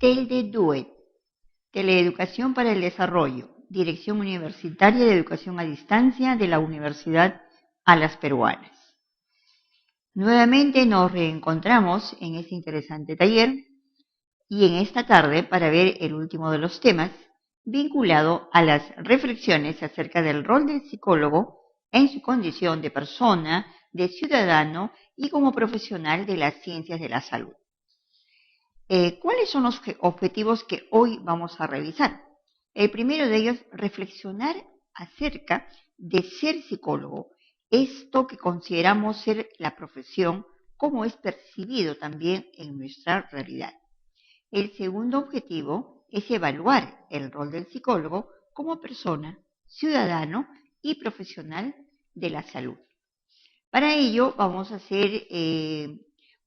TELDE-DUET, Teleeducación para el Desarrollo, Dirección Universitaria de Educación a Distancia de la Universidad Alas Peruanas. Nuevamente nos reencontramos en este interesante taller y en esta tarde para ver el último de los temas vinculado a las reflexiones acerca del rol del psicólogo en su condición de persona, de ciudadano y como profesional de las ciencias de la salud. ¿Cuáles son los objetivos que hoy vamos a revisar? El primero de ellos, reflexionar acerca de ser psicólogo, esto que consideramos ser la profesión, cómo es percibido también en nuestra realidad. El segundo objetivo es evaluar el rol del psicólogo como persona, ciudadano y profesional de la salud. Para ello vamos a hacer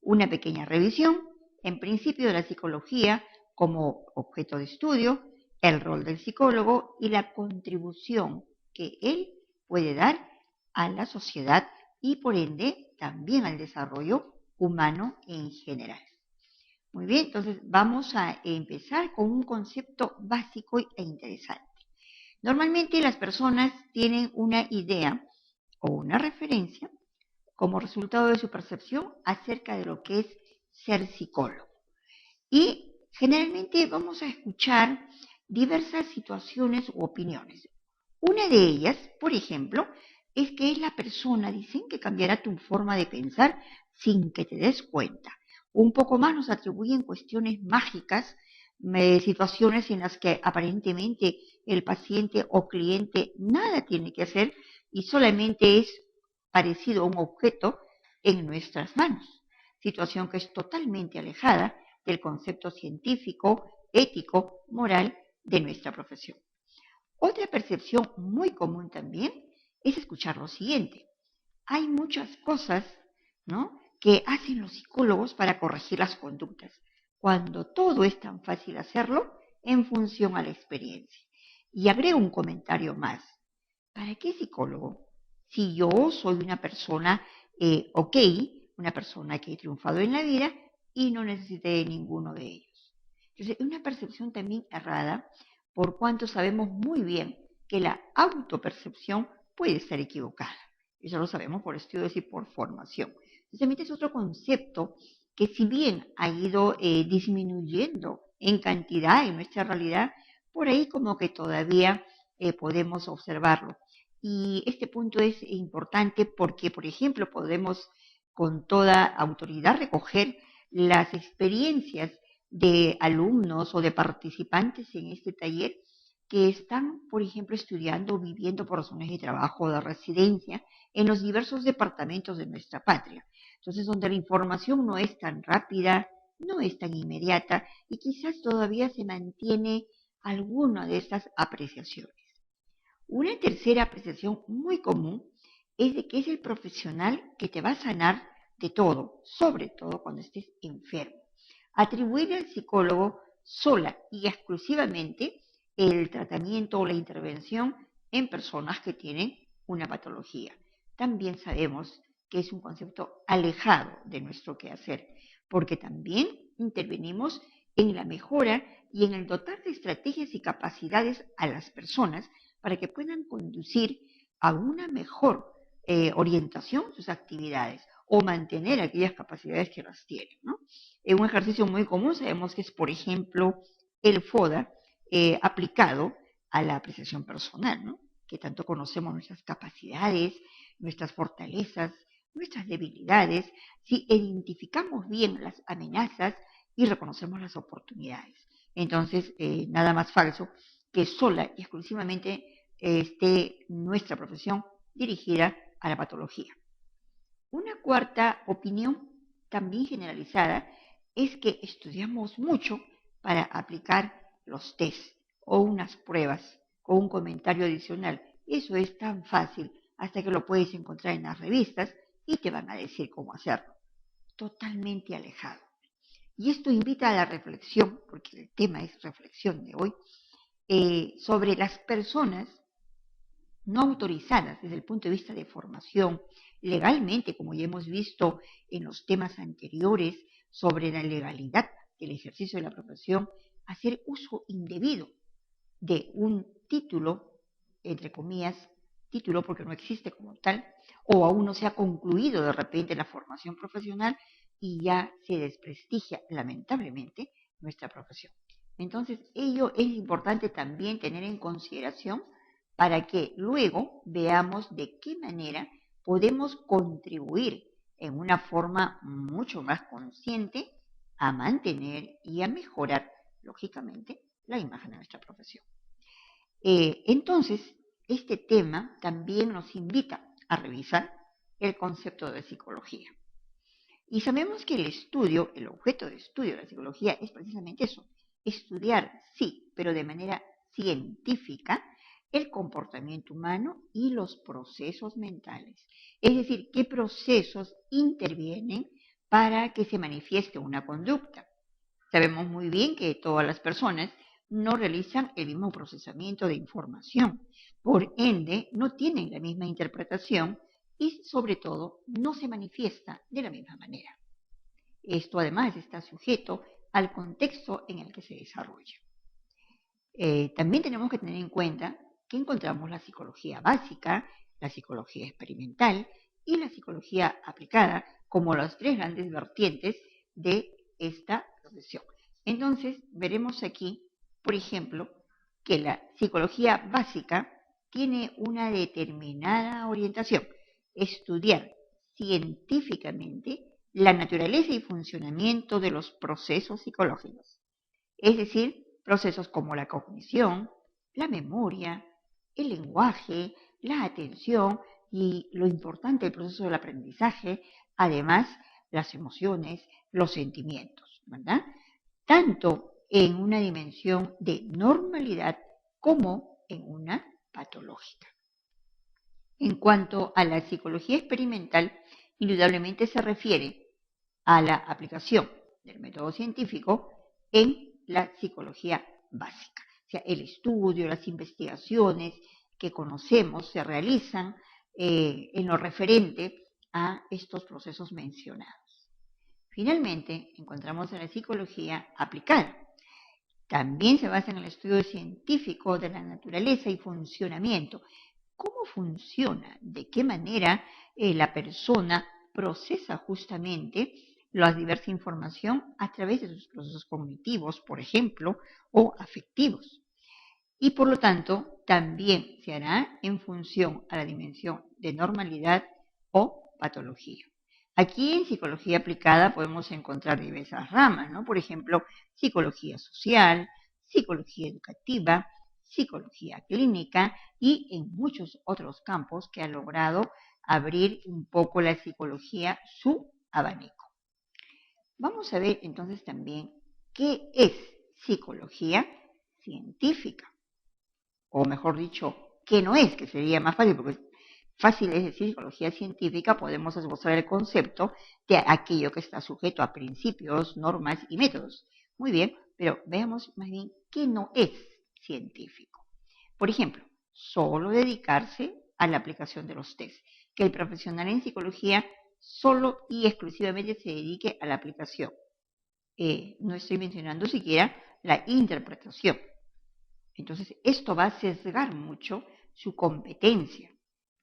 una pequeña revisión. En principio de la psicología como objeto de estudio, el rol del psicólogo y la contribución que él puede dar a la sociedad y por ende también al desarrollo humano en general. Muy bien, entonces vamos a empezar con un concepto básico e interesante. Normalmente las personas tienen una idea o una referencia como resultado de su percepción acerca de lo que es ser psicólogo. Y generalmente vamos a escuchar diversas situaciones u opiniones. Una de ellas, por ejemplo, es que es la persona, dicen, que cambiará tu forma de pensar sin que te des cuenta. Un poco más nos atribuyen cuestiones mágicas, situaciones en las que aparentemente el paciente o cliente nada tiene que hacer y solamente es parecido a un objeto en nuestras manos. Situación que es totalmente alejada del concepto científico, ético, moral de nuestra profesión. Otra percepción muy común también es escuchar lo siguiente. Hay muchas cosas, ¿no?, que hacen los psicólogos para corregir las conductas, cuando todo es tan fácil hacerlo en función a la experiencia. Y agrego un comentario más. ¿Para qué psicólogo? Si yo soy una persona una persona que he triunfado en la vida y no necesité de ninguno de ellos. Entonces, es una percepción también errada, por cuanto sabemos muy bien que la autopercepción puede estar equivocada. Eso lo sabemos por estudios y por formación. Entonces, también es otro concepto que si bien ha ido disminuyendo en cantidad en nuestra realidad, por ahí como que todavía podemos observarlo. Y este punto es importante porque, por ejemplo, podemos con toda autoridad recoger las experiencias de alumnos o de participantes en este taller que están, por ejemplo, estudiando o viviendo por razones de trabajo o de residencia en los diversos departamentos de nuestra patria. Entonces, donde la información no es tan rápida, no es tan inmediata y quizás todavía se mantiene alguna de estas apreciaciones. Una tercera apreciación muy común es de que es el profesional que te va a sanar de todo, sobre todo cuando estés enfermo. Atribuir al psicólogo sola y exclusivamente el tratamiento o la intervención en personas que tienen una patología. También sabemos que es un concepto alejado de nuestro quehacer, porque también intervenimos en la mejora y en el dotar de estrategias y capacidades a las personas para que puedan conducir a una mejor orientación sus actividades o mantener aquellas capacidades que las tienen, ¿no? Un ejercicio muy común sabemos que es, por ejemplo, el FODA aplicado a la apreciación personal, ¿no?, que tanto conocemos nuestras capacidades, nuestras fortalezas, nuestras debilidades, si identificamos bien las amenazas y reconocemos las oportunidades. Entonces, nada más falso que sola y exclusivamente esté nuestra profesión dirigida a la patología. Una cuarta opinión, también generalizada, es que estudiamos mucho para aplicar los test o unas pruebas o un comentario adicional. Eso es tan fácil hasta que lo puedes encontrar en las revistas y te van a decir cómo hacerlo. Totalmente alejado. Y esto invita a la reflexión, porque el tema es reflexión de hoy, sobre las personas no autorizadas desde el punto de vista de formación, legalmente, como ya hemos visto en los temas anteriores sobre la legalidad del ejercicio de la profesión hacer uso indebido de un título, entre comillas, título porque no existe como tal, o aún no se ha concluido de repente la formación profesional y ya se desprestigia lamentablemente nuestra profesión. Entonces, ello es importante también tener en consideración para que luego veamos de qué manera podemos contribuir en una forma mucho más consciente a mantener y a mejorar, lógicamente, la imagen de nuestra profesión. Entonces, este tema también nos invita a revisar el concepto de psicología. Y sabemos que el estudio, el objeto de estudio de la psicología es precisamente eso, estudiar, sí, pero de manera científica, el comportamiento humano y los procesos mentales. Es decir, qué procesos intervienen para que se manifieste una conducta. Sabemos muy bien que todas las personas no realizan el mismo procesamiento de información, por ende no tienen la misma interpretación y sobre todo no se manifiesta de la misma manera. Esto además está sujeto al contexto en el que se desarrolla. También tenemos que tener en cuenta que encontramos la psicología básica, la psicología experimental y la psicología aplicada como las tres grandes vertientes de esta profesión. Entonces, veremos aquí, por ejemplo, que la psicología básica tiene una determinada orientación, estudiar científicamente la naturaleza y funcionamiento de los procesos psicológicos, es decir, procesos como la cognición, la memoria, el lenguaje, la atención y lo importante del proceso del aprendizaje, además las emociones, los sentimientos, ¿verdad? Tanto en una dimensión de normalidad como en una patológica. En cuanto a la psicología experimental, indudablemente se refiere a la aplicación del método científico en la psicología básica. O sea, el estudio, las investigaciones que conocemos se realizan en lo referente a estos procesos mencionados. Finalmente, encontramos en la psicología aplicada. También se basa en el estudio científico de la naturaleza y funcionamiento. ¿Cómo funciona? ¿De qué manera la persona procesa justamente la diversa información a través de sus procesos cognitivos, por ejemplo, o afectivos? Y por lo tanto, también se hará en función a la dimensión de normalidad o patología. Aquí en psicología aplicada podemos encontrar diversas ramas, ¿no? Por ejemplo, psicología social, psicología educativa, psicología clínica y en muchos otros campos que ha logrado abrir un poco la psicología su abanico. Vamos a ver entonces también qué es psicología científica, o mejor dicho, qué no es, que sería más fácil, porque fácil es decir psicología científica, podemos esbozar el concepto de aquello que está sujeto a principios, normas y métodos. Muy bien, pero veamos más bien qué no es científico. Por ejemplo, solo dedicarse a la aplicación de los test, que el profesional en psicología solo y exclusivamente se dedique a la aplicación. No estoy mencionando siquiera la interpretación. Entonces, esto va a sesgar mucho su competencia,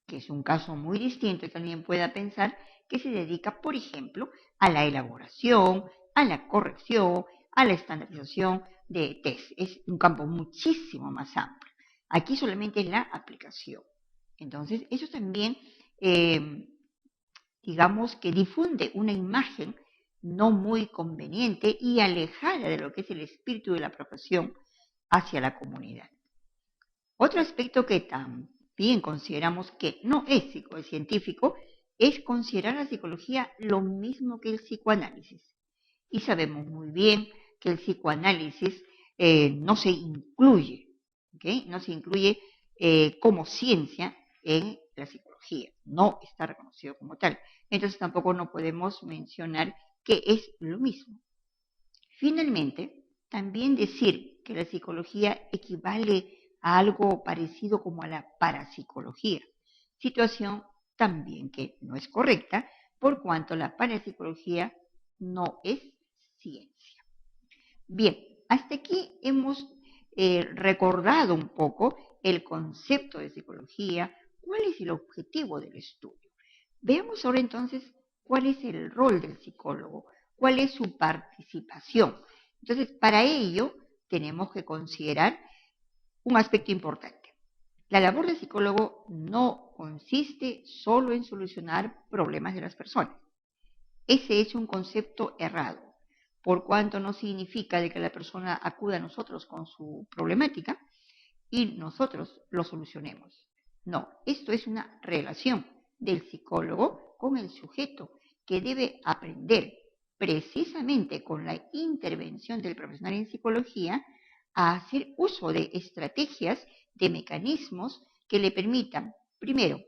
que es un caso muy distinto que alguien pueda pensar que se dedica, por ejemplo, a la elaboración, a la corrección, a la estandarización de test. Es un campo muchísimo más amplio. Aquí solamente es la aplicación. Entonces, eso también, digamos que difunde una imagen no muy conveniente y alejada de lo que es el espíritu de la profesión hacia la comunidad. Otro aspecto que también consideramos que no es psicocientífico es considerar la psicología lo mismo que el psicoanálisis. Y sabemos muy bien que el psicoanálisis no se incluye, ¿okay? No se incluye como ciencia en la psicología, no está reconocido como tal. Entonces tampoco no podemos mencionar que es lo mismo. Finalmente, también decir que la psicología equivale a algo parecido como a la parapsicología, situación también que no es correcta por cuanto la parapsicología no es ciencia. Bien, hasta aquí hemos recordado un poco el concepto de psicología, cuál es el objetivo del estudio. Veamos ahora entonces cuál es el rol del psicólogo, cuál es su participación. Entonces, para ello tenemos que considerar un aspecto importante. La labor del psicólogo no consiste solo en solucionar problemas de las personas. Ese es un concepto errado, por cuanto no significa de que la persona acuda a nosotros con su problemática y nosotros lo solucionemos. No, esto es una relación del psicólogo con el sujeto que debe aprender precisamente con la intervención del profesional en psicología a hacer uso de estrategias, de mecanismos que le permitan, primero,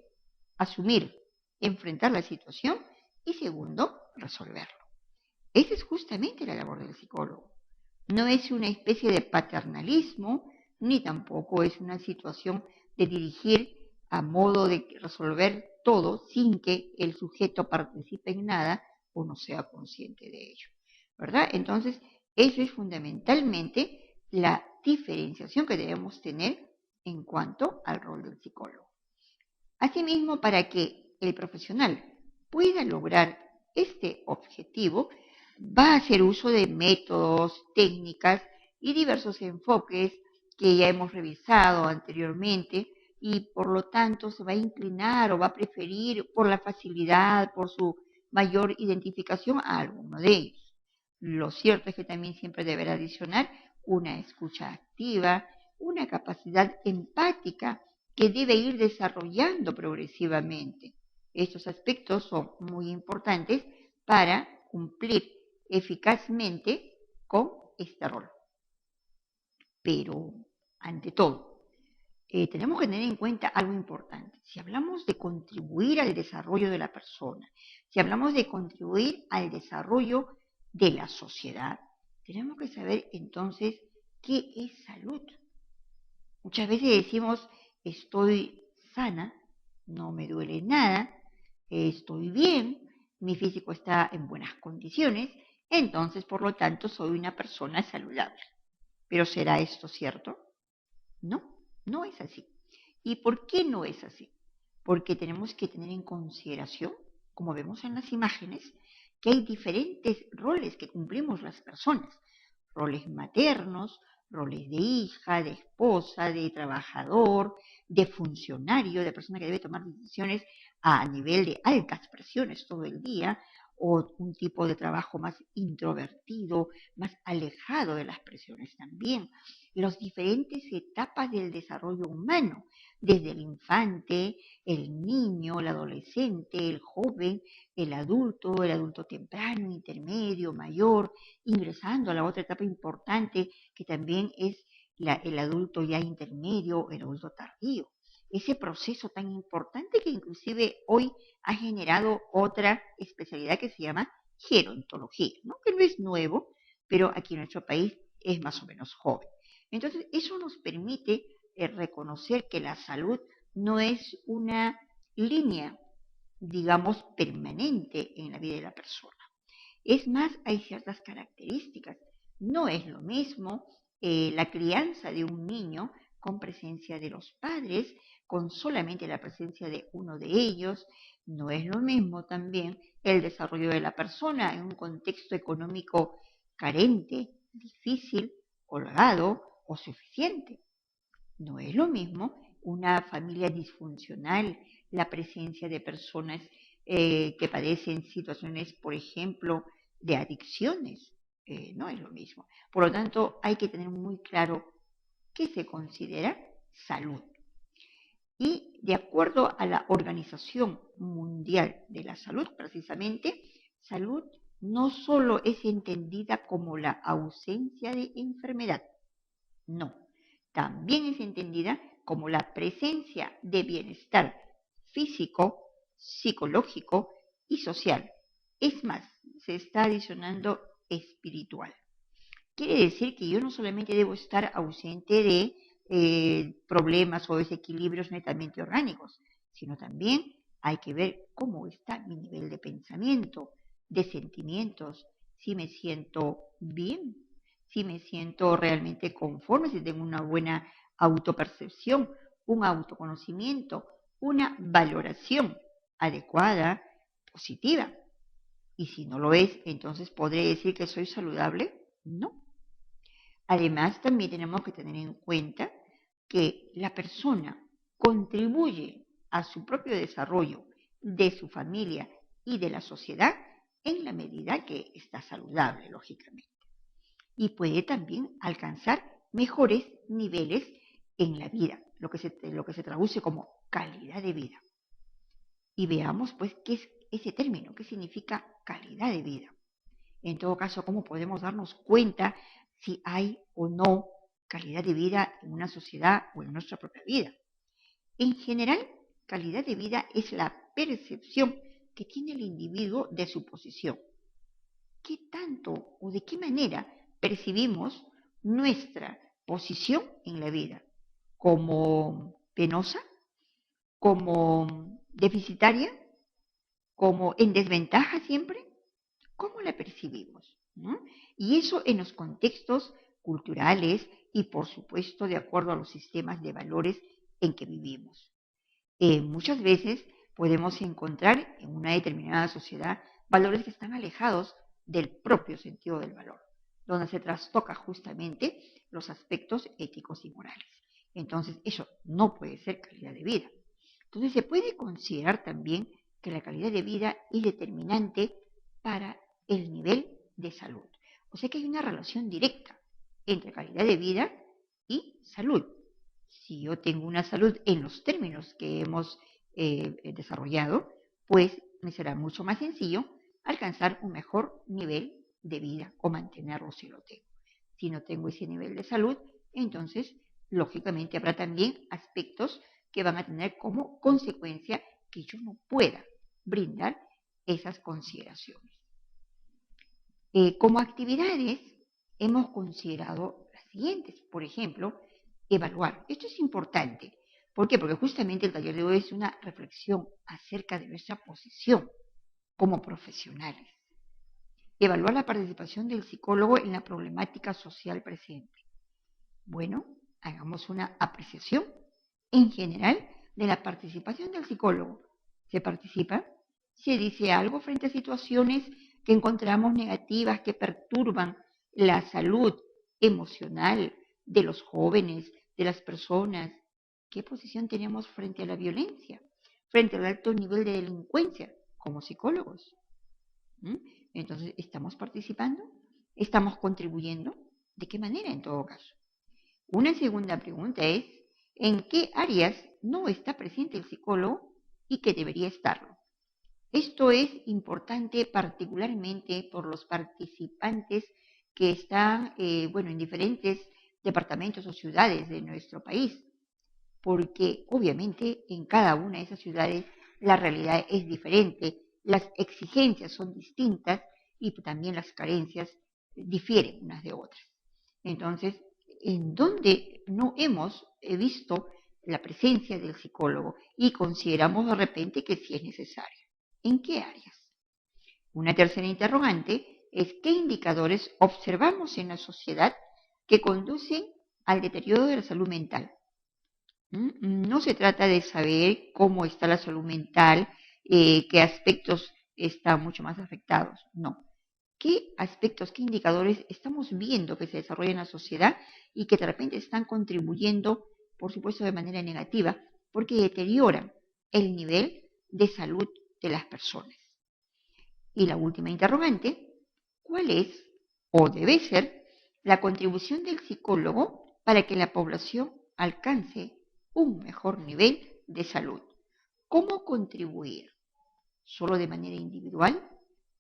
asumir, enfrentar la situación y segundo, resolverlo. Esa es justamente la labor del psicólogo. No es una especie de paternalismo, ni tampoco es una situación de dirigir a modo de resolver todo sin que el sujeto participe en nada o no sea consciente de ello, ¿verdad? Entonces, eso es fundamentalmente la diferenciación que debemos tener en cuanto al rol del psicólogo. Asimismo, para que el profesional pueda lograr este objetivo, va a hacer uso de métodos, técnicas y diversos enfoques que ya hemos revisado anteriormente y por lo tanto se va a inclinar o va a preferir por la facilidad, por su mayor identificación a alguno de ellos. Lo cierto es que también siempre deberá adicionar una escucha activa, una capacidad empática que debe ir desarrollando progresivamente. Estos aspectos son muy importantes para cumplir eficazmente con este rol. Pero, ante todo, tenemos que tener en cuenta algo importante. Si hablamos de contribuir al desarrollo de la persona, si hablamos de contribuir al desarrollo de la sociedad, tenemos que saber entonces qué es salud. Muchas veces decimos, estoy sana, no me duele nada, estoy bien, mi físico está en buenas condiciones, entonces por lo tanto soy una persona saludable. ¿Pero será esto cierto? No, no es así. ¿Y por qué no es así? Porque tenemos que tener en consideración, como vemos en las imágenes, que hay diferentes roles que cumplimos las personas. Roles maternos, roles de hija, de esposa, de trabajador, de funcionario, de persona que debe tomar decisiones a nivel de altas presiones todo el día, o un tipo de trabajo más introvertido, más alejado de las presiones también. Las diferentes etapas del desarrollo humano, desde el infante, el niño, el adolescente, el joven, el adulto temprano, intermedio, mayor, ingresando a la otra etapa importante que también es el adulto ya intermedio, el adulto tardío. Ese proceso tan importante que inclusive hoy ha generado otra especialidad que se llama gerontología, ¿no? Que no es nuevo, pero aquí en nuestro país es más o menos joven. Entonces, eso nos permite reconocer que la salud no es una línea, digamos, permanente en la vida de la persona. Es más, hay ciertas características. No es lo mismo la crianza de un niño con presencia de los padres, con solamente la presencia de uno de ellos. No es lo mismo también el desarrollo de la persona en un contexto económico carente, difícil, holgado o suficiente. No es lo mismo una familia disfuncional, la presencia de personas que padecen situaciones, por ejemplo, de adicciones. No es lo mismo. Por lo tanto, hay que tener muy claro qué se considera salud. Y de acuerdo a la Organización Mundial de la Salud, precisamente, salud no solo es entendida como la ausencia de enfermedad, no, también es entendida como la presencia de bienestar físico, psicológico y social. Es más, se está adicionando espiritual. Quiere decir que yo no solamente debo estar ausente de problemas o desequilibrios netamente orgánicos, sino también hay que ver cómo está mi nivel de pensamiento, de sentimientos, si me siento bien, si me siento realmente conforme, si tengo una buena autopercepción, un autoconocimiento, una valoración adecuada, positiva. Y si no lo es, entonces ¿podré decir que soy saludable? No. Además, también tenemos que tener en cuenta que la persona contribuye a su propio desarrollo de su familia y de la sociedad en la medida que está saludable, lógicamente. Y puede también alcanzar mejores niveles en la vida, lo que se traduce como calidad de vida. Y veamos, pues, qué es ese término, qué significa calidad de vida. En todo caso, cómo podemos darnos cuenta si hay o no calidad de vida en una sociedad o en nuestra propia vida. En general, calidad de vida es la percepción que tiene el individuo de su posición. ¿Qué tanto o de qué manera percibimos nuestra posición en la vida? ¿Como penosa? ¿Como deficitaria? ¿Como en desventaja siempre? ¿Cómo la percibimos? ¿No? Y eso en los contextos culturales y, por supuesto, de acuerdo a los sistemas de valores en que vivimos. Muchas veces podemos encontrar en una determinada sociedad valores que están alejados del propio sentido del valor, donde se trastoca justamente los aspectos éticos y morales. Entonces, eso no puede ser calidad de vida. Entonces, se puede considerar también que la calidad de vida es determinante para el nivel de salud. O sea que hay una relación directa entre calidad de vida y salud. Si yo tengo una salud en los términos que hemos desarrollado, pues me será mucho más sencillo alcanzar un mejor nivel de vida o mantenerlo si lo tengo. Si no tengo ese nivel de salud, entonces, lógicamente, habrá también aspectos que van a tener como consecuencia que yo no pueda brindar esas consideraciones. Como actividades, hemos considerado las siguientes. Por ejemplo, evaluar. Esto es importante. ¿Por qué? Porque justamente el taller de hoy es una reflexión acerca de nuestra posición como profesionales. Evaluar la participación del psicólogo en la problemática social presente. Bueno, hagamos una apreciación en general de la participación del psicólogo. ¿Se participa? ¿Se dice algo frente a situaciones que encontramos negativas, que perturban la salud emocional de los jóvenes, de las personas? ¿Qué posición tenemos frente a la violencia, frente al alto nivel de delincuencia como psicólogos? Entonces, ¿estamos participando? ¿Estamos contribuyendo? ¿De qué manera en todo caso? Una segunda pregunta es, ¿en qué áreas no está presente el psicólogo y que debería estarlo? Esto es importante particularmente por los participantes que están en diferentes departamentos o ciudades de nuestro país, porque obviamente en cada una de esas ciudades la realidad es diferente, las exigencias son distintas y también las carencias difieren unas de otras. Entonces, en donde no hemos visto la presencia del psicólogo y consideramos de repente que sí es necesaria. ¿En qué áreas? Una tercera interrogante es qué indicadores observamos en la sociedad que conducen al deterioro de la salud mental. No se trata de saber cómo está la salud mental, qué aspectos están mucho más afectados, no. ¿Qué aspectos, qué indicadores estamos viendo que se desarrollan en la sociedad y que de repente están contribuyendo, por supuesto, de manera negativa, porque deterioran el nivel de salud de las personas? Y la última interrogante, ¿cuál es o debe ser la contribución del psicólogo para que la población alcance un mejor nivel de salud? ¿Cómo contribuir? ¿Solo de manera individual?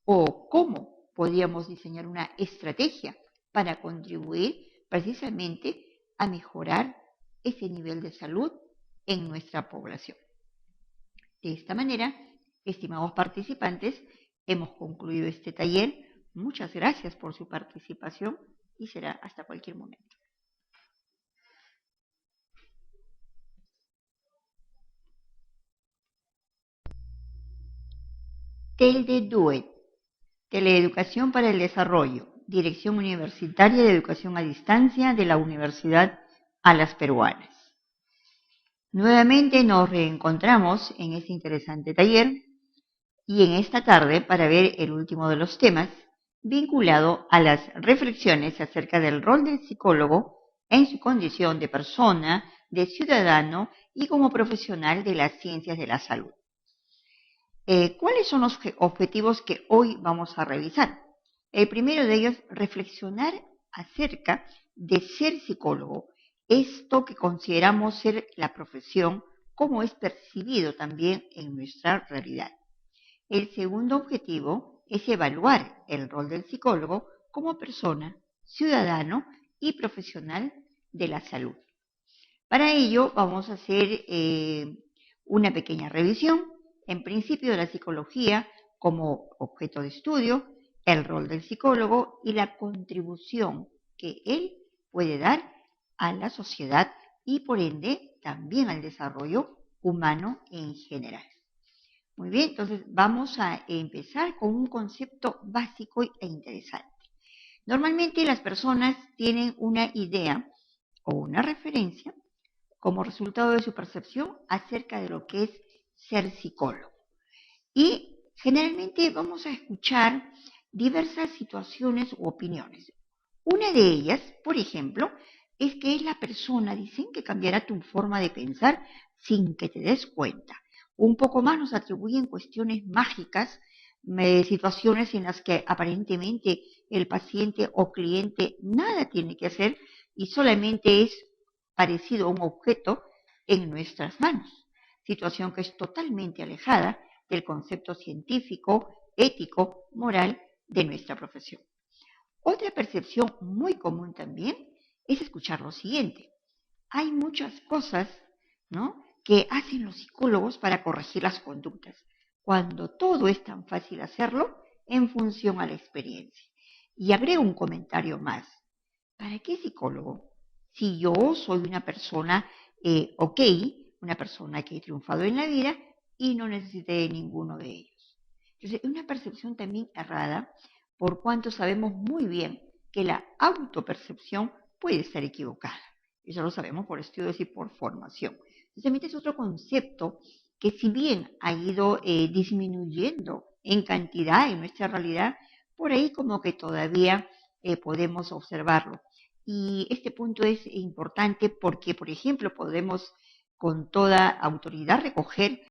¿O cómo podríamos diseñar una estrategia para contribuir precisamente a mejorar ese nivel de salud en nuestra población? De esta manera, estimados participantes, hemos concluido este taller. Muchas gracias por su participación y será hasta cualquier momento. TEL de DUET, Teleeducación para el Desarrollo, Dirección Universitaria de Educación a Distancia de la Universidad Alas Peruanas. Nuevamente nos reencontramos en este interesante taller y en esta tarde para ver el último de los temas vinculado a las reflexiones acerca del rol del psicólogo en su condición de persona, de ciudadano y como profesional de las ciencias de la salud. ¿Cuáles son los objetivos que hoy vamos a revisar? El primero de ellos, reflexionar acerca de ser psicólogo, esto que consideramos ser la profesión, cómo es percibido también en nuestra realidad. El segundo objetivo es evaluar el rol del psicólogo como persona, ciudadano y profesional de la salud. Para ello vamos a hacer una pequeña revisión, en principio de la psicología como objeto de estudio, el rol del psicólogo y la contribución que él puede dar a la sociedad y por ende también al desarrollo humano en general. Muy bien, entonces vamos a empezar con un concepto básico e interesante. Normalmente las personas tienen una idea o una referencia como resultado de su percepción acerca de lo que es ser psicólogo. Y generalmente vamos a escuchar diversas situaciones u opiniones. Una de ellas, por ejemplo, es que es la persona, dicen, que cambiará tu forma de pensar sin que te des cuenta. Un poco más nos atribuyen cuestiones mágicas, situaciones en las que aparentemente el paciente o cliente nada tiene que hacer y solamente es parecido a un objeto en nuestras manos. Situación que es totalmente alejada del concepto científico, ético, moral de nuestra profesión. Otra percepción muy común también es escuchar lo siguiente. Hay muchas cosas, ¿no?, que hacen los psicólogos para corregir las conductas, cuando todo es tan fácil hacerlo en función a la experiencia. Y agrego un comentario más. ¿Para qué psicólogo? Si yo soy una persona una persona que he triunfado en la vida y no necesité de ninguno de ellos. Entonces, es una percepción también errada, por cuanto sabemos muy bien que la autopercepción puede estar equivocada. Eso lo sabemos por estudios y por formación. Entonces, es otro concepto que si bien ha ido disminuyendo en cantidad en nuestra realidad, por ahí como que todavía podemos observarlo. Y este punto es importante porque, por ejemplo, podemos con toda autoridad recoger